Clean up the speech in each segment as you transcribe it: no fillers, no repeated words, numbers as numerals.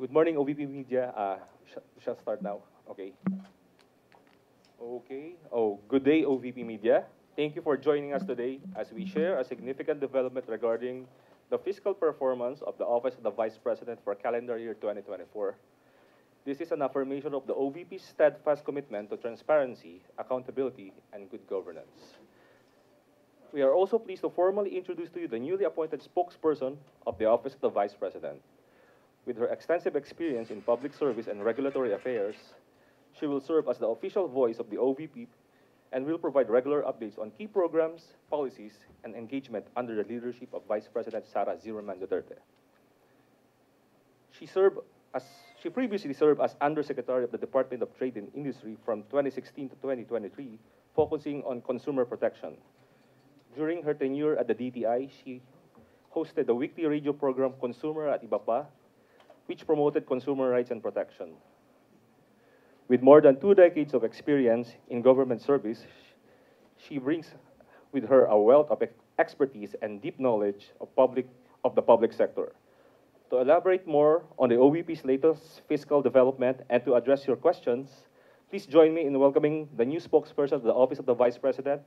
Good morning, OVP Media. Shall start now. Okay. Okay. Oh, good day, OVP Media. Thank you for joining us today as we share a significant development regarding the fiscal performance of the Office of the Vice President for calendar year 2024. This is an affirmation of the OVP's steadfast commitment to transparency, accountability, and good governance. We are also pleased to formally introduce to you the newly appointed spokesperson of the Office of the Vice President. With her extensive experience in public service and regulatory affairs, she will serve as the official voice of the OVP and will provide regular updates on key programs, policies, and engagement under the leadership of Vice President Sara Zimmerman Duterte. She previously served as Undersecretary of the Department of Trade and Industry from 2016 to 2023, focusing on consumer protection. During her tenure at the DTI, she hosted the weekly radio program Consumer at Iba Pa, which promoted consumer rights and protection. With more than 2 decades of experience in government service, she brings with her a wealth of expertise and deep knowledge of the public sector. To elaborate more on the OVP's latest fiscal development and to address your questions, please join me in welcoming the new spokesperson of the Office of the Vice President,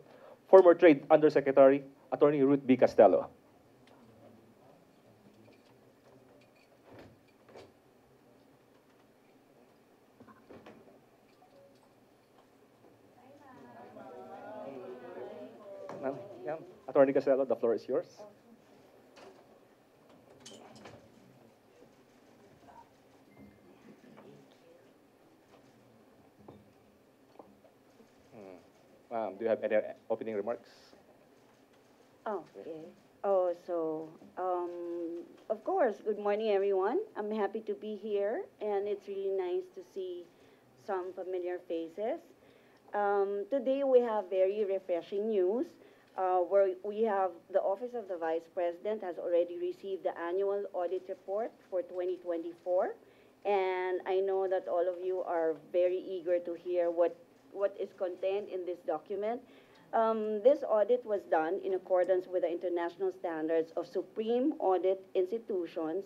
former Trade Undersecretary, Attorney Ruth B. Castello. Ma'am, Attorney Castello, the floor is yours. Do you have any opening remarks? Okay. Of course, good morning, everyone. I'm happy to be here, and it's really nice to see some familiar faces. Today, we have very refreshing news, where we have the Office of the Vice President has already received the annual audit report for 2024, and I know that all of you are very eager to hear what is contained in this document. This audit was done in accordance with the international standards of supreme audit institutions,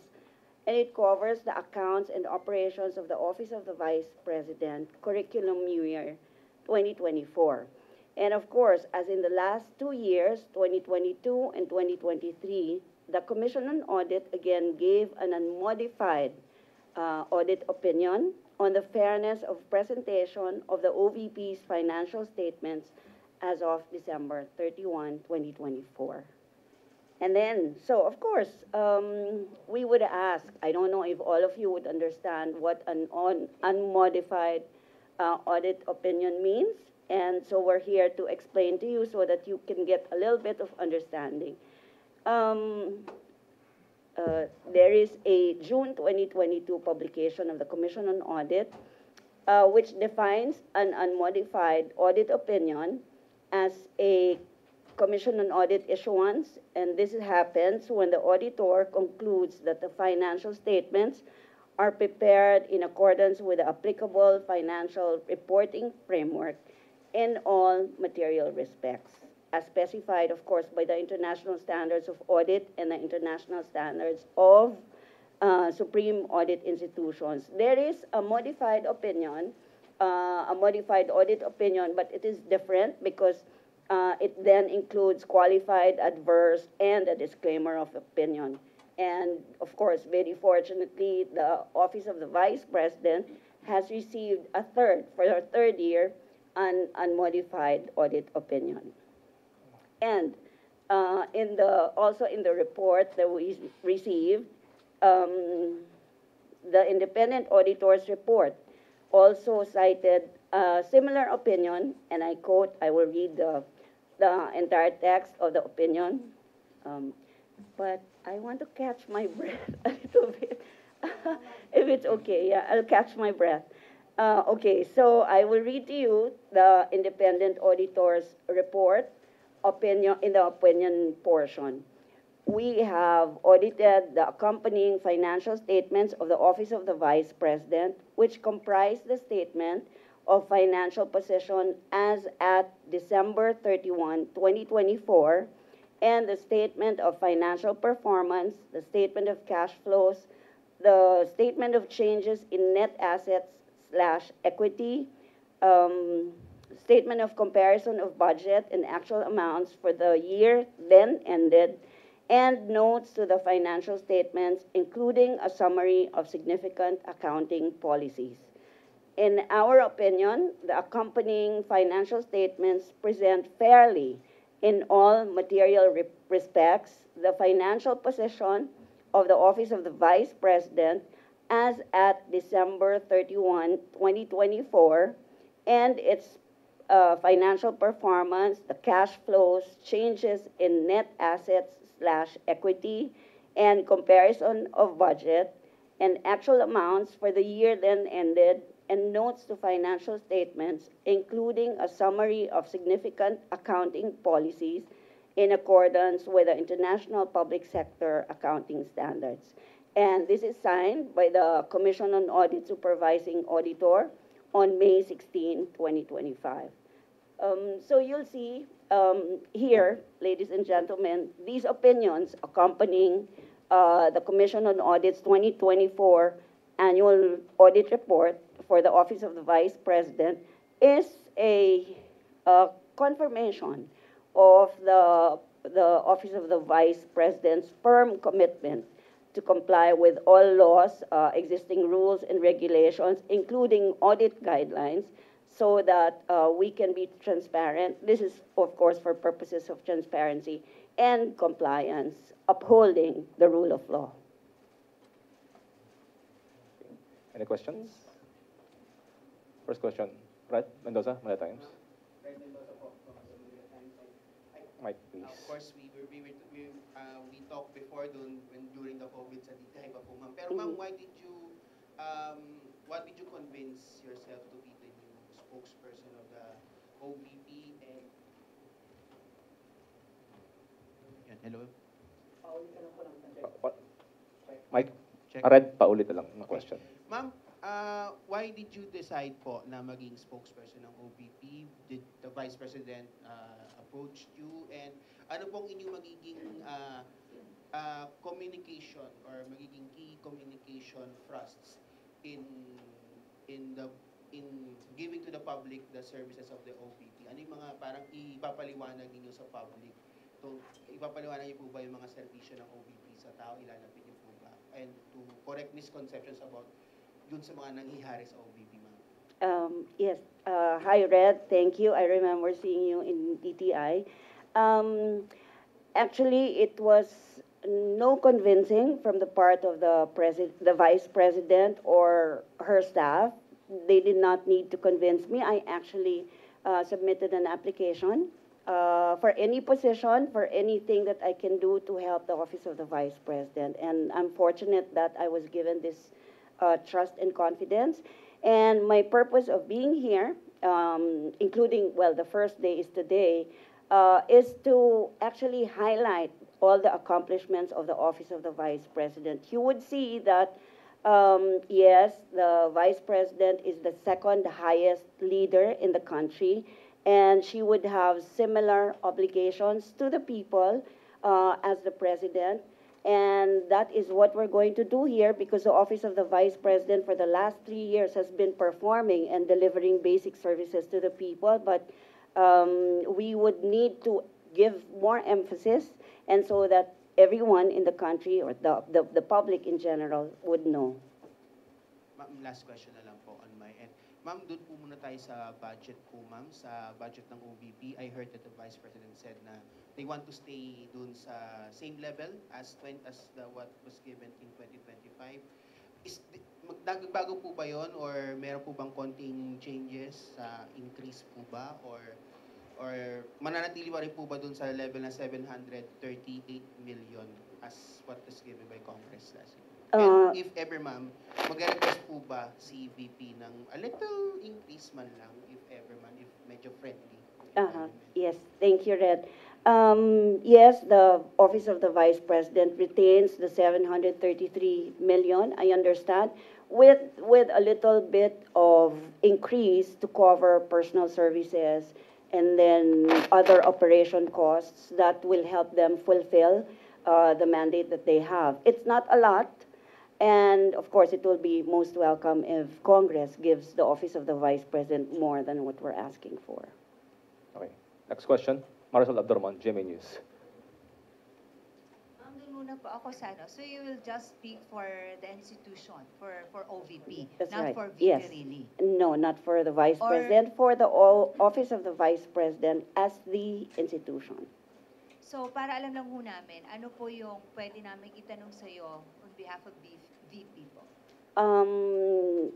and it covers the accounts and operations of the Office of the Vice President curriculum year 2024. And of course, as in the last 2 years, 2022 and 2023, the Commission on Audit again gave an unmodified audit opinion on the fairness of presentation of the OVP's financial statements as of December 31, 2024. And then, so of course, we would ask, I don't know if all of you would understand what an unmodified audit opinion means, and so we're here to explain to you so that you can get a little bit of understanding. There is a June 2022 publication of the Commission on Audit, which defines an unmodified audit opinion as a Commission on Audit issuance, and this happens when the auditor concludes that the financial statements are prepared in accordance with the applicable financial reporting framework in all material respects, as specified, of course, by the international standards of audit and the international standards of supreme audit institutions. There is a modified opinion, a modified audit opinion, but it is different because it then includes qualified, adverse, and a disclaimer of opinion. And of course, very fortunately, the Office of the Vice President has received for the third year, an unmodified audit opinion. And also in the report that we received, the independent auditor's report also cited a similar opinion, and I quote, I will read the entire text of the opinion, but I want to catch my breath a little bit. If it's okay, yeah, I'll catch my breath. Okay, so I will read to you the independent auditor's report opinion in the opinion portion. We have audited the accompanying financial statements of the Office of the Vice President, which comprise the statement of financial position as at December 31, 2024, and the statement of financial performance, the statement of cash flows, the statement of changes in net assets slash equity, um, statement of comparison of budget and actual amounts for the year then ended, and notes to the financial statements, including a summary of significant accounting policies. In our opinion, the accompanying financial statements present fairly in all material respects the financial position of the Office of the Vice President as at December 31, 2024, and its financial performance, the cash flows, changes in net assets slash equity, and comparison of budget, and actual amounts for the year then ended, and notes to financial statements, including a summary of significant accounting policies in accordance with the International Public Sector Accounting Standards. And this is signed by the Commission on Audit Supervising Auditor on May 16, 2025. So you'll see here, ladies and gentlemen, these opinions accompanying the Commission on Audit's 2024 Annual Audit Report for the Office of the Vice President is a confirmation of the Office of the Vice President's firm commitment to comply with all laws, existing rules and regulations, including audit guidelines, so that we can be transparent. This is, of course, for purposes of transparency and compliance, upholding the rule of law. Any questions? First question, Brad Mendoza, Manila Times. Mike, please. Of course, we talked before during the COVID sa DTI pa po, ma'am. Pero ma'am, why did you what did you convince yourself to be the new spokesperson of the OVP? And yan, hello. Mike, Check. Red, paulit na lang ng question. Ma'am, why did you decide po na maging spokesperson ng OVP? Did the Vice President approach you? And ano pong inyong magiging communication or magiging key communication thrusts in giving to the public the services of the OVP? Ano yung mga parang ipapaliwanag ninyo sa public? Ipapaliwanag niyo po ba yung mga serbisyo ng OVP sa tao? Ilalapit niyo po ba? And to correct misconceptions about dun sa mga nangyayari sa OVP, ma'am. Yes. Hi, Red. Thank you. I remember seeing you in DTI. Actually, it was no convincing from the part of the Vice President or her staff. They did not need to convince me. I actually submitted an application for any position, for anything that I can do to help the Office of the Vice President. And I'm fortunate that I was given this trust and confidence. And my purpose of being here, including, well, the first day is today, is to actually highlight all the accomplishments of the Office of the Vice President. You would see that, yes, the Vice President is the second highest leader in the country, and she would have similar obligations to the people as the President. And that is what we're going to do here, because the Office of the Vice President for the last 3 years has been performing and delivering basic services to the people. But we would need to give more emphasis, and so that everyone in the country or the public in general would know. Ma'am, last question na lang po on my end. Ma'am, doon po muna tayo sa budget po, ma'am. Sa budget ng OVP, I heard that the Vice President said na they want to stay doon sa same level as what was given in 2025. Nagbago po ba yon, or meron po bang konting changes sa increase po ba, or mananatili pa rin po ba doon sa level na 738 million as what was given by Congress last year? And if ever, ma'am, mag-request po ba si VP ng a little increase man lang, if ever man, if medyo friendly? Yes, thank you, Red. Yes, the Office of the Vice President retains the 733 million, I understand, with a little bit of increase to cover personal services and then other operation costs that will help them fulfill the mandate that they have. It's not a lot, And of course, it will be most welcome if Congress gives the office of the Vice President more than what we're asking for. Okay. Next question, Maricel Abdurrahman, GMA News. Doon muna po ako sa ano. So you will just speak for the institution, for OVP, That's not right. for VP Yes. really. No, not for the Vice Or- President, for the office of the Vice President as the institution. So para alam lang ho namin, ano po yung pwede namin itanong sa iyo on behalf of VP po?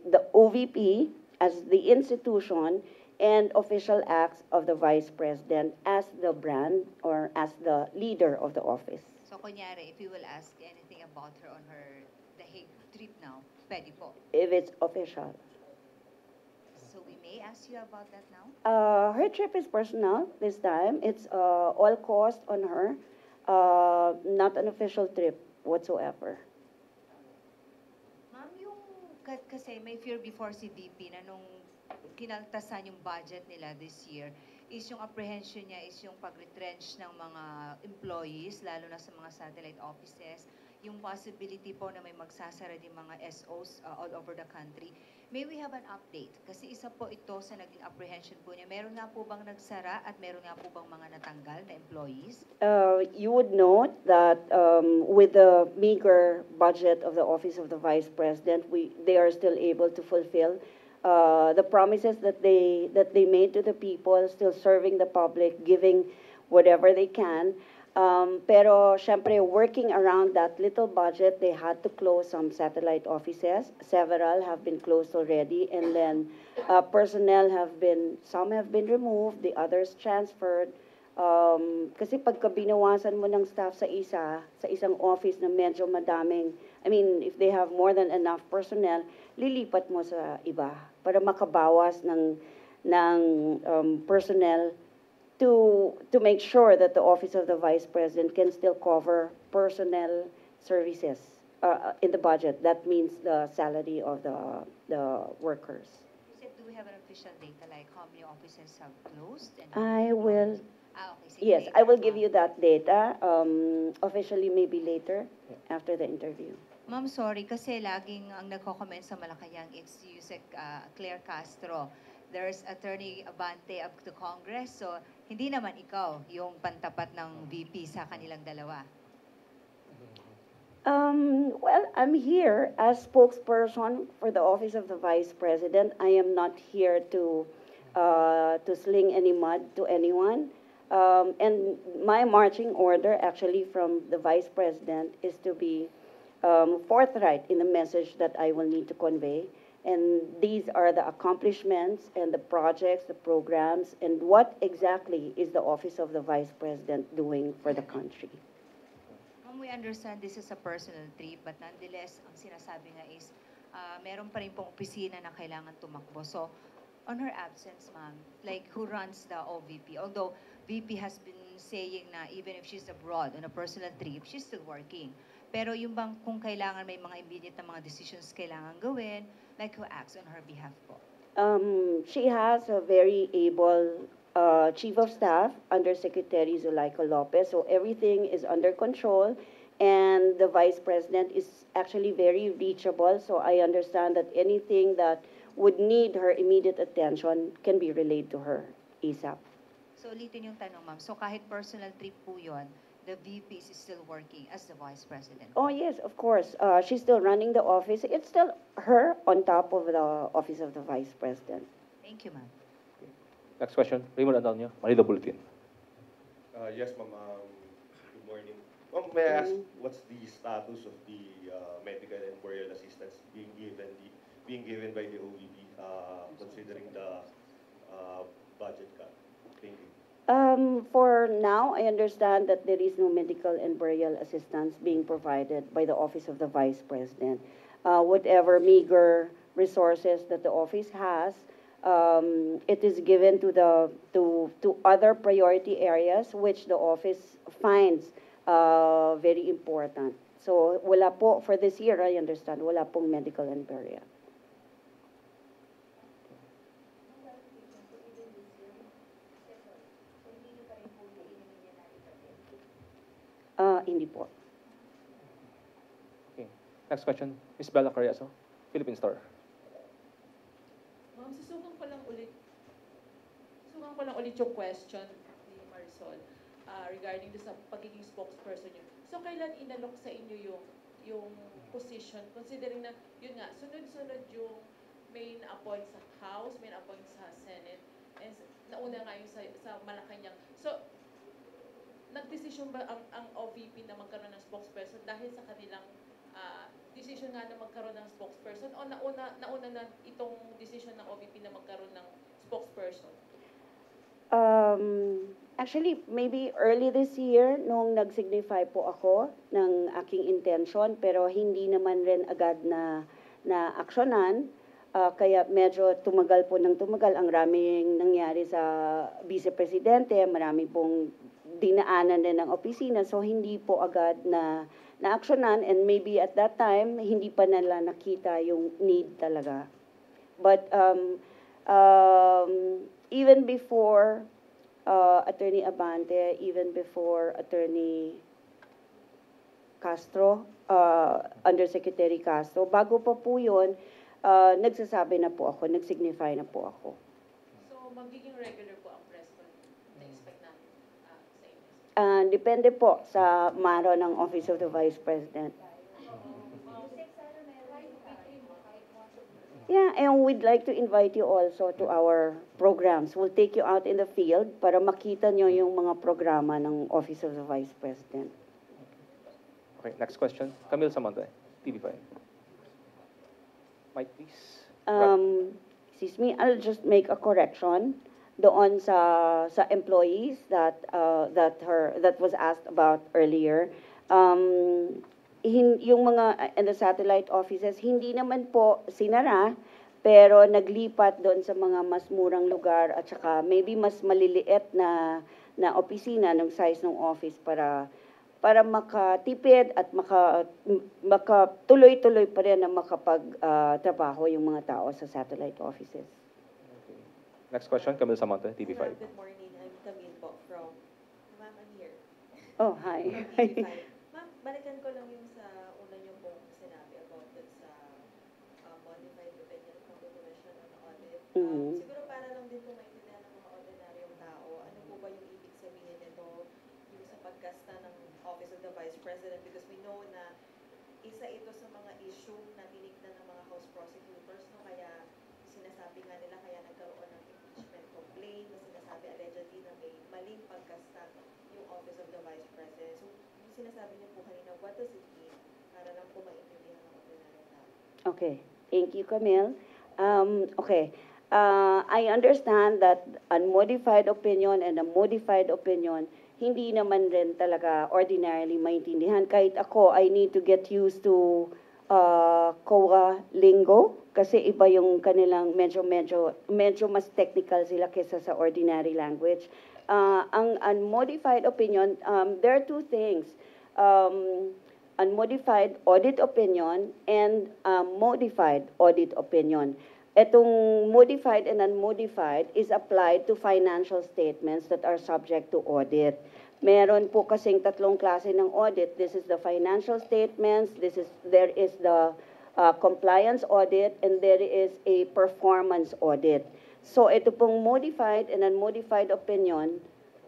The OVP as the institution and official acts of the Vice President as the brand or as the leader of the office. So kunyari, if you will ask anything about her on her The Hague trip now, pwede po. If it's official. So we may ask you about that now? Her trip is personal this time. It's all cost on her, not an official trip whatsoever. Ma'am, yung kasi may fear before si VP na nung kinaltasan yung budget nila this year, is yung apprehension niya is yung pag-retrench ng mga employees, lalo na sa mga satellite offices, yung possibility po na may magsasara din mga SOs all over the country. May we have an update? Kasi isa po ito sa naging apprehension po niya. Meron nga po bang nagsara at meron nga po bang mga natanggal na employees? You would note that with the meager budget of the Office of the Vice President, they are still able to fulfill the promises that they made to the people, still serving the public, giving whatever they can. Pero syempre, working around that little budget, they had to close some satellite offices. Several have been closed already, and then some have been removed, the others transferred. Kasi pagka binawasan mo ng staff sa isang office na medyo madaming, I mean, if they have more than enough personnel, lilipat mo sa iba para makabawas ng personnel to make sure that the Office of the Vice President can still cover personnel services in the budget. That means the salary of the workers. You said, do we have an official data like how many offices have closed? And I will, Okay. Sige, yes, later, I will give ma'am. you that data, officially maybe later, after the interview. Ma'am, sorry, kasi laging ang nagko-comment sa Malacanang, it's Yusek Claire Castro. There's Attorney Abante of the Congress, so hindi naman ikaw yung pantapat ng VP sa kanilang dalawa. Well, I'm here as spokesperson for the Office of the Vice President. I am not here to sling any mud to anyone. And my marching order, actually, from the Vice President, is to be forthright in the message that I will need to convey. And these are the accomplishments and the projects, the programs, and what exactly is the Office of the Vice President doing for the country. Ma'am, we understand this is a personal trip, but nonetheless, ang sinasabi nga is, meron pa rin pong opisina na kailangan tumakbo. So, on her absence, ma'am, like who runs the OVP? Although VP has been saying na even if she's abroad on a personal trip, she's still working. Pero yung bang kung kailangan may mga immediate na mga decisions kailangan gawin, like who acts on her behalf po? She has a very able Chief of Staff, Undersecretary Zulaika Lopez, so everything is under control, and the Vice President is actually very reachable, so I understand that anything that would need her immediate attention can be relayed to her ASAP. So ulitin yung tanong, ma'am. So kahit personal trip po yun, the VP is still working as the Vice President? Oh, yes, of course. She's still running the office. It's still her on top of the Office of the Vice President. Thank you, ma'am. Next question, Raymond Adalnia, Manila Bulletin. Yes, ma'am. Good morning. Ma'am, may I ask what's the status of the medical and burial assistance being given by the OVP, considering the budget cut? Thank you. For now, I understand that there is no medical and burial assistance being provided by the Office of the Vice President. Whatever meager resources that the office has, it is given to other priority areas which the office finds very important. So wala po for this year, I understand, wala pong medical and burial. Hindi po. Okay. Next question, Ms. Bella Carriazo, Philippine Star. Ma'am, susukan ko lang ulit yung question ni Marisol regarding sa pagiging spokesperson niyo. So, kailan inalok sa inyo yung position, considering na, yun nga, sunod-sunod yung may na-appoint sa House, may na-appoint sa Senate, and nauna nga yung sa Malacanang. So, nag-decision ba ang OVP na magkaroon ng spokesperson dahil sa kanilang decision nga na magkaroon ng spokesperson o nauna na itong decision ng OVP na magkaroon ng spokesperson? Actually, maybe early this year, nung nag-signify po ako ng aking intention, pero hindi naman rin agad na aksyonan. Kaya medyo tumagal po ng tumagal. Ang raming nangyari sa Vice Presidente, marami pong dinaanan din ng opisina, so hindi po agad na aksyonan, and maybe at that time, hindi pa nila nakita yung need talaga. But even before Attorney Abante, even before Attorney Castro, Undersecretary Castro, bago pa po yun, nagsasabi na po ako, nag-signify na po ako. So, magiging regular po ang press con na-expect namin sa inyo? Depende po sa maro ng Office of the Vice President. Yeah, and we'd like to invite you also to our programs. We'll take you out in the field para makita nyo yung mga programa ng Office of the Vice President. Okay, next question, Camille Samante, TV5. Mike, please. Excuse me, I'll just make a correction doon sa employees that was asked about earlier. Yung mga in the satellite offices, hindi naman po sinara, pero naglipat doon sa mga mas murang lugar at saka maybe mas maliliit na opisina ng size ng office para makatipid at makatuloy-tuloy pa rin na makapag-trabaho yung mga tao sa satellite offices. Okay. Next question, Camille Samante, TV5. Good morning. I'm Camille po from, ma'am, I'm here. Oh, hi. Ma'am, balikan ko lang yung sa una niyo pong sinabi about that sa modified opinion from the Commission on Audit. Siguro para lang din po maintindihan ng mga ordinaryong tao, ano po ba yung ibig sabihin nito yung sa pagkasta ng Office of the Vice President, because we know na isa ito sa mga issue na tinignan ng mga House prosecutors, no? Kaya sinasabi nga nila kaya nagkaroon ng impeachment complaint na sinasabi allegedly na may maling pagkasta yung Office of the Vice President. So, yung sinasabi niyo po kanina, what does it mean? Para lang po maintindihan ng ordinaryong tao. Okay, thank you, Camille. Okay, I understand that unmodified opinion and a modified opinion, hindi naman rin talaga ordinarily maintindihan. Kahit ako, I need to get used to COA lingo kasi iba yung kanilang medyo mas technical sila kesa sa ordinary language. Ang unmodified opinion, there are two things. Unmodified audit opinion and modified audit opinion. Itong modified and unmodified is applied to financial statements that are subject to audit. Meron po kasing tatlong klase ng audit. This is the financial statements, there is the compliance audit, and there is a performance audit. So ito pong modified and unmodified opinion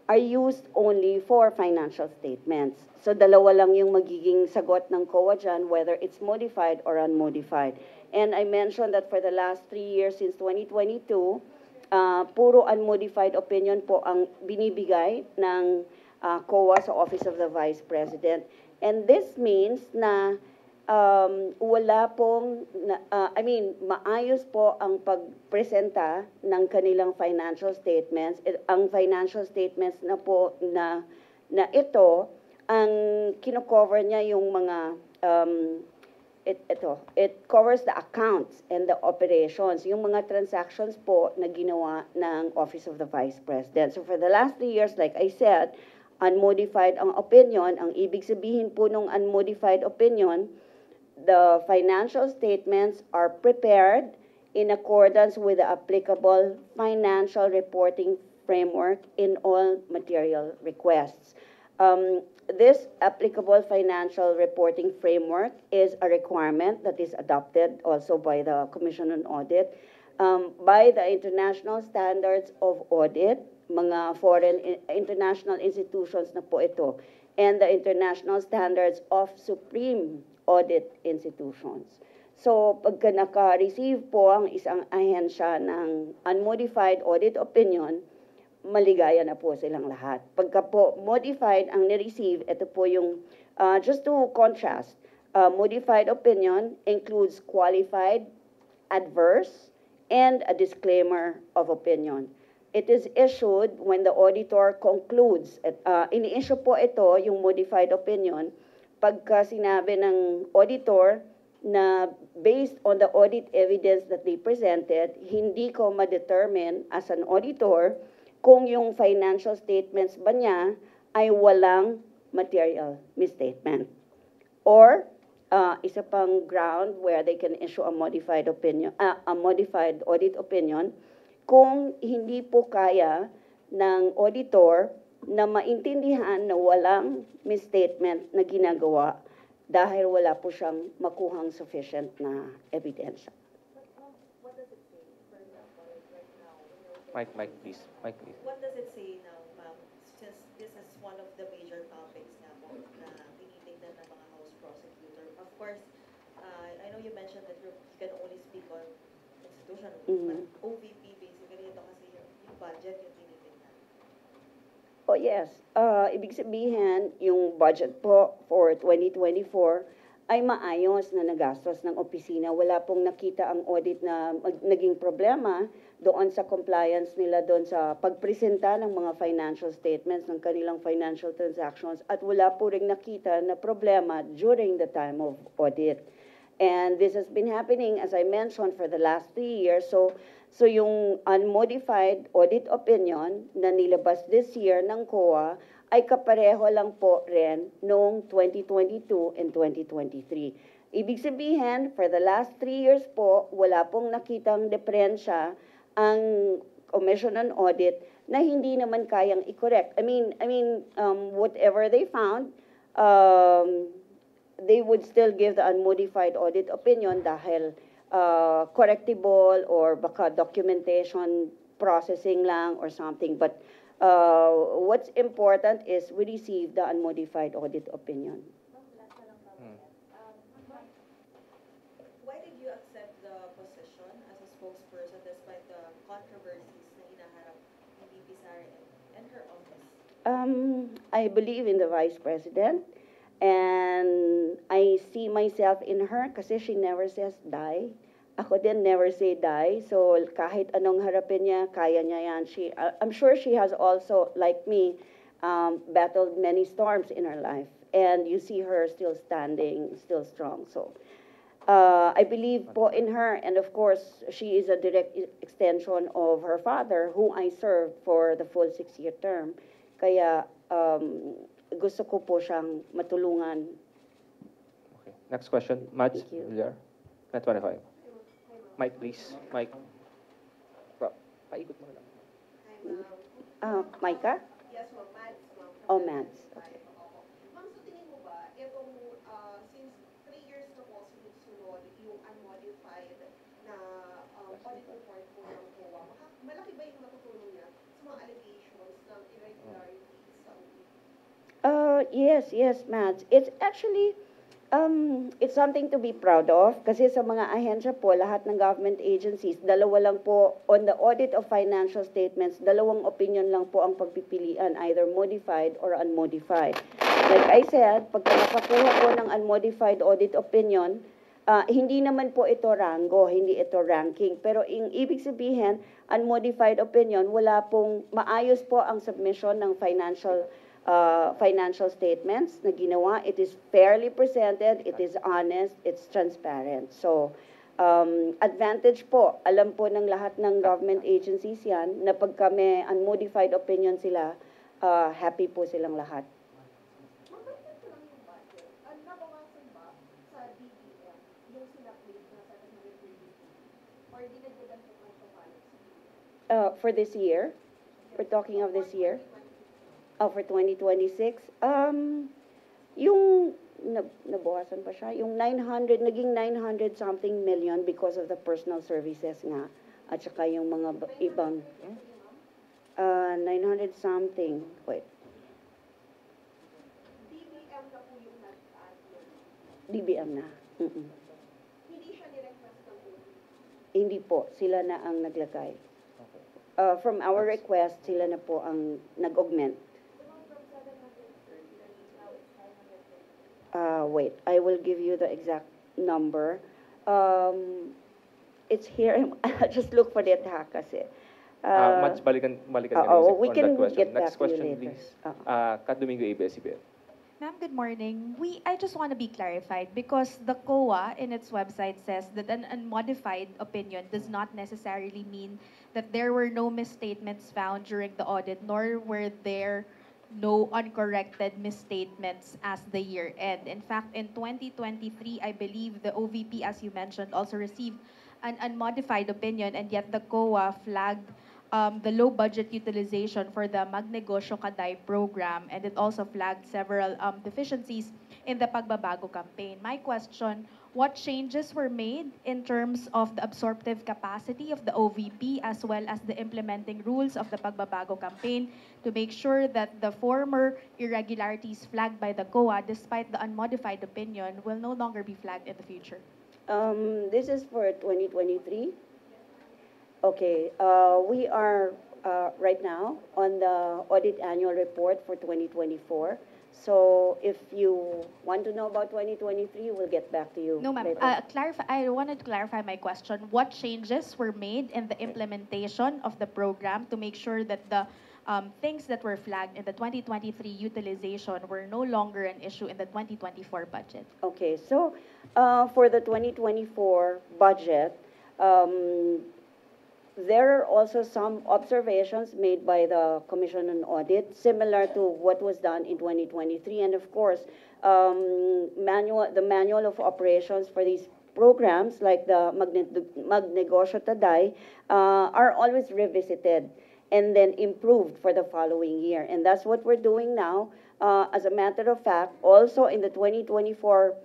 are used only for financial statements. So dalawa lang yung magiging sagot ng COA dyan, whether it's modified or unmodified. And I mentioned that for the last 3 years since 2022, puro unmodified opinion po ang binibigay ng COA sa Office of the Vice President. And this means na wala pong, maayos po ang pagpresenta ng kanilang financial statements. Ang financial statements na po na ito, ang kino-cover niya yung mga it covers the accounts and the operations, yung mga transactions po na ginawa ng Office of the Vice President. So for the last 3 years, like I said, unmodified ang opinion. Ang ibig sabihin po ng unmodified opinion, the financial statements are prepared in accordance with the applicable financial reporting framework in all material requests. this applicable financial reporting framework is a requirement that is adopted also by the Commission on Audit, by the international standards of audit, mga international institutions na po ito, and the international standards of supreme audit institutions. So, pagka naka-receive po ang isang ahensya ng unmodified audit opinion, maligaya na po silang lahat. Pagka po modified ang ni-receive, ito po yung, just to contrast, modified opinion includes qualified, adverse, and a disclaimer of opinion. It is issued when the auditor concludes. Ini-issue po ito, yung modified opinion, pagka sinabi ng auditor na based on the audit evidence that they presented, hindi ko ma-determine as an auditor kung yung financial statements ba niya ay walang material misstatement. Or, isa pang ground where they can issue a modified opinion, a modified audit opinion, kung hindi po kaya ng auditor na maintindihan na walang misstatement na ginagawa dahil wala po siyang makuhang sufficient na ebidensya. What does it say, for example, right now? Mike, please. Mike, please. What does it say now, ma'am? Since this is one of the major topics na po na tinitignan ng mga House Prosecutor. Of course, I know you mentioned that you can only speak on institution, but OVP basically ito kasi yung budget yung tinitignan. Oh yes, ibig sabihin yung budget po for 2024 ay maayos na nagastos ng opisina. Wala pong nakita ang audit na naging problema doon sa compliance nila doon sa pagpresenta ng mga financial statements ng kanilang financial transactions at wala po ring nakita na problema during the time of audit. And this has been happening, as I mentioned, for the last 3 years. So yung unmodified audit opinion na nilabas this year ng COA ay kapareho lang po rin noong 2022 and 2023. Ibig sabihin, for the last 3 years po, wala pong nakitang diferensya ang Commission on Audit na hindi naman kayang i-correct. I mean, whatever they found, they would still give the unmodified audit opinion dahil correctable or baka documentation processing lang or something. But what's important is we receive the unmodified audit opinion. Why did you accept the position as a spokesperson despite the controversies na hinaharap ni VP Sara and her office? I believe in the Vice President. And I see myself in her kasi she never says die. Ako din never say die. So kahit anong harapin niya, kaya niya yan. I'm sure she has also, like me, battled many storms in her life. And you see her still standing, still strong. So I believe po in her. And of course, she is a direct extension of her father, whom I served for the full 6-year term. Kaya gusto ko po siyang matulungan. Okay. Next question, Mads Thank you. Villar, Net 25. Mike, please. Mike. Paikot mo lang. Micah? Yes, ma'am. Mads, ma'am. Oh, Mads. Okay. Ma'am, so tingin mo ba, itong, since 3 years na po sunod yung unmodified na audit report po ng COA, malaki ba yung matutulong niya sa mga allegations ng irregularities sa OVP? Yes, Mads. It's actually, it's something to be proud of kasi sa mga ahensya po, lahat ng government agencies, dalawa lang po, on the audit of financial statements, dalawang opinion lang po ang pagpipilian, either modified or unmodified. Like I said, pagka nakakuha po ng unmodified audit opinion, hindi naman po ito rango, hindi ito ranking. Pero ibig sabihin, unmodified opinion, wala pong maayos po ang submission ng financial statements na ginawa. It is fairly presented, it is honest, it's transparent. So, advantage po, alam po ng lahat ng government agencies yan, na pagka may unmodified opinion sila, happy po silang lahat. Mabalik ko lang yung budget. Nabawasan ba sa DBM yung sinaplit na 750? Or dinagdagan po ng tumalas? For this year, we're talking of this year. Oh, for 2026. nabawasan pa siya. Yung 900, naging 900 something million because of the personal services nga. At saka yung mga ibang, 900 something, wait, DBM na po yung nag-add yun. DBM na. Hindi siya nirequest ng OVP. Hindi po, sila na ang naglagay. Okay. From our request, sila na po ang nag-augment. Wait, I will give you the exact number. It's here. I'll just look for it ha kasi. Mats, balikan ka we on can that question. get back Next to you question, later. please. Kat Domingo ABS-CBN. Ma'am, good morning. I just want to be clarified because the COA in its website says that an unmodified opinion does not necessarily mean that there were no misstatements found during the audit, nor were there no uncorrected misstatements as the year end. In fact, in 2023, I believe the OVP, as you mentioned, also received an unmodified opinion, and yet the COA flagged the low budget utilization for the Magnegosyo Kaday program, and it also flagged several deficiencies in the Pagbabago campaign. My question, what changes were made in terms of the absorptive capacity of the OVP as well as the implementing rules of the Pagbabago campaign to make sure that the former irregularities flagged by the COA, despite the unmodified opinion, will no longer be flagged in the future? This is for 2023. Okay, we are right now on the audit annual report for 2024. So if you want to know about 2023, we'll get back to you No, ma'am. later. I wanted to clarify my question. What changes were made in the implementation of the program to make sure that the things that were flagged in the 2023 utilization were no longer an issue in the 2024 budget? Okay, so for the 2024 budget, there are also some observations made by the Commission on Audit, similar to what was done in 2023. And of course, the manual of operations for these programs, like the Magnegosyo Taday, are always revisited and then improved for the following year. And that's what we're doing now. As a matter of fact, also in the 2024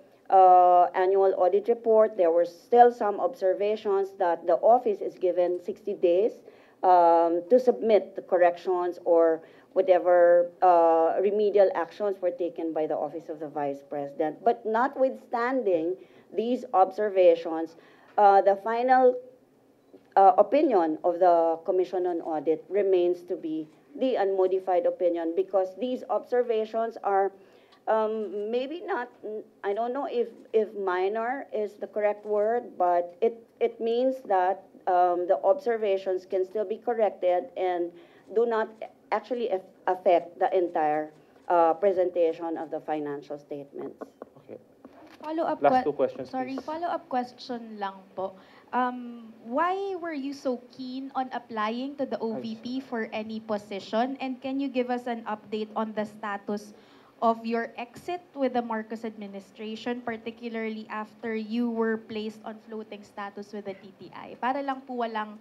annual audit report, there were still some observations that the office is given 60 days to submit the corrections or whatever remedial actions were taken by the Office of the Vice President. But notwithstanding these observations, the final opinion of the Commission on Audit remains to be the unmodified opinion, because these observations are maybe not, I don't know if minor is the correct word, but it means that the observations can still be corrected and do not actually affect the entire presentation of the financial statements. Okay. Follow-up Last two questions, Sorry, please. follow-up question lang po. Why were you so keen on applying to the OVP for any position? And can you give us an update on the status of your exit with the Marcos administration, particularly after you were placed on floating status with the TTI? Para lang po walang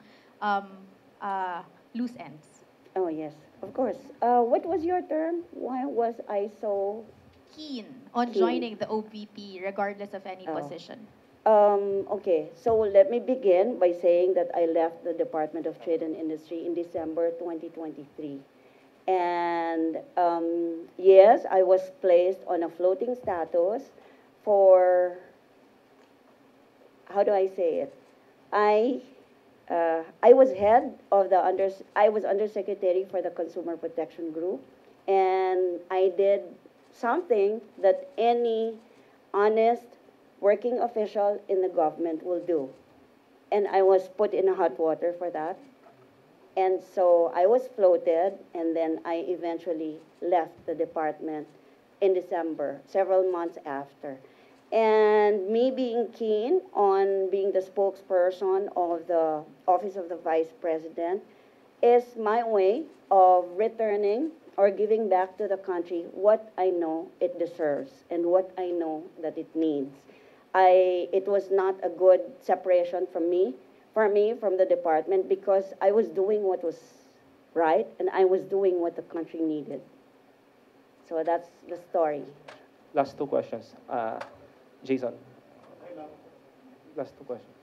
loose ends. Oh, yes, of course. What was your term? Why was I so... Keen on Keen. joining the OVP regardless of any Oh. position. Okay, so let me begin by saying that I left the Department of Trade and Industry in December 2023. And yes, I was placed on a floating status for, how do I say it? I was head of the I was undersecretary for the Consumer Protection Group, and I did something that any honest working official in the government will do. And I was put in hot water for that. And so I was floated, and then I eventually left the department in December, several months after. And me being keen on being the spokesperson of the Office of the Vice President is my way of returning or giving back to the country what I know it deserves and what I know that it needs. It was not a good separation from the department, because I was doing what was right and I was doing what the country needed. So that's the story. Last two questions. Jason, Hi, ma'am. last two questions.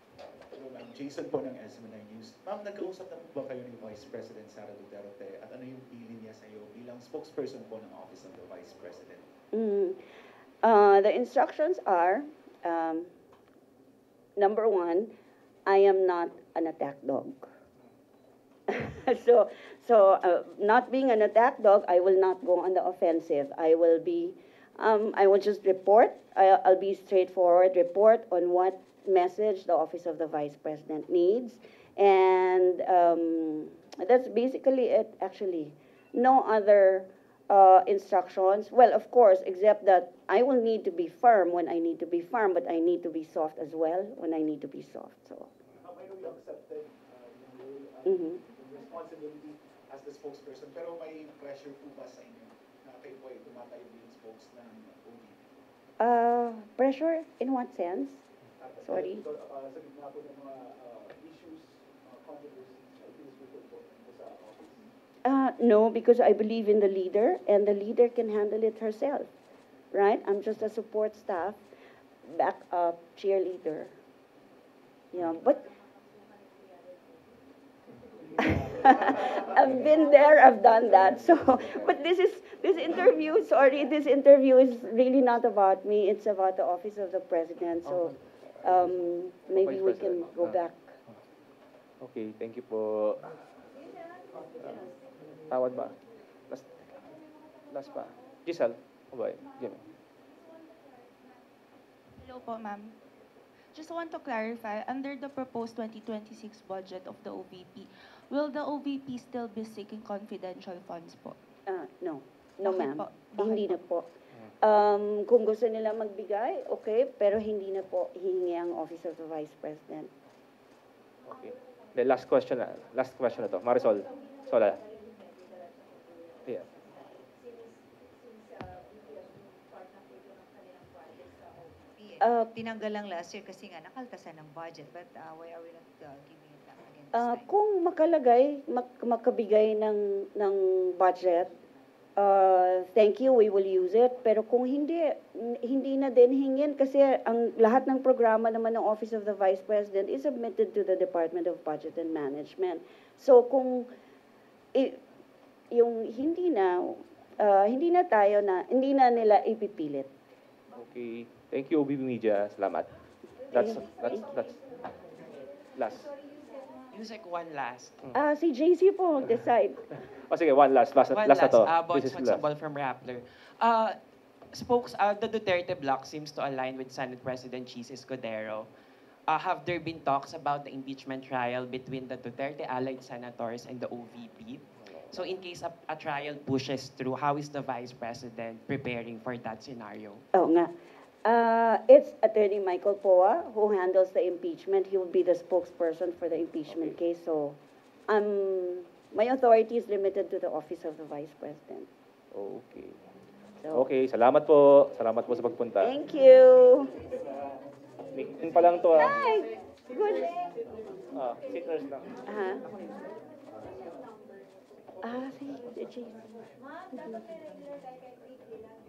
Hello, ma'am. Jason po ng SMNI News. Ma'am, nagkausap na po ba kayo ni Vice President Sara Duterte at ano yung feeling niya sa iyo bilang spokesperson po ng Office of the Vice President? The instructions are, number one, I am not an attack dog. Not being an attack dog, I will not go on the offensive. I will just report. I'll be straightforward, report on what message the Office of the Vice President needs. And that's basically it, actually. No other instructions. Well, of course, except that I will need to be firm when I need to be firm, but I need to be soft as well when I need to be soft. So. I know you accepted Mm-hmm. the responsibility as the spokesperson, pero may pressure po ba sa inyo na kayo po ay tumatayo bilang spokes ng OVP? Pressure in what sense? Sorry. Sa gitna po ng mga issues, controversies, I think it's po sa office. No, because I believe in the leader, and the leader can handle it herself, right? I'm just a support staff, backup, cheerleader. Yeah, but I've been there, I've done that. So, but this interview is really not about me. It's about the Office of the President. So, maybe Vice we can President. go back. Okay, thank you po. Tawad ba? Last pa. Giselle, okay. Jimmy. Hello po, ma'am. Just want to clarify, under the proposed 2026 budget of the OVP, will the OVP still be seeking confidential funds po? No. No, Bakit ma'am. po? Hindi na po. Kung gusto nila magbigay, okay, pero hindi na po hihingi ang Office of the Vice President. Okay. The last question na to. Marisol. Sola. Yeah. Tinanggal lang last year kasi nga nakaltasan ng budget. But why are we not giving it back again this time? Kung makabigay ng budget, thank you, we will use it. Pero kung hindi na din hingin kasi ang lahat ng programa naman ng Office of the Vice President is submitted to the Department of Budget and Management. So kung yung hindi na nila ipipilit. Okay. Thank you, OBB Media. Salamat. That's last. Yusek, one last. Si JC po mag-decide. Sige, one last na to. Boss This is last. Magsambal from Rappler. The Duterte bloc seems to align with Senate President Cheese Escudero. Have there been talks about the impeachment trial between the Duterte allied senators and the OVP? So in case a trial pushes through, how is the Vice President preparing for that scenario? Oo nga. It's Attorney Michael Poa who handles the impeachment. He will be the spokesperson for the impeachment case. So, my authority is limited to the Office of the Vice President. Okay. So, Okay, salamat po. Salamat po sa pagpunta. thank you. Yun pa lang to. Hi. Good. Sit nurse lang. Si JC. Ma'am, dapat may regular kay Quick lang.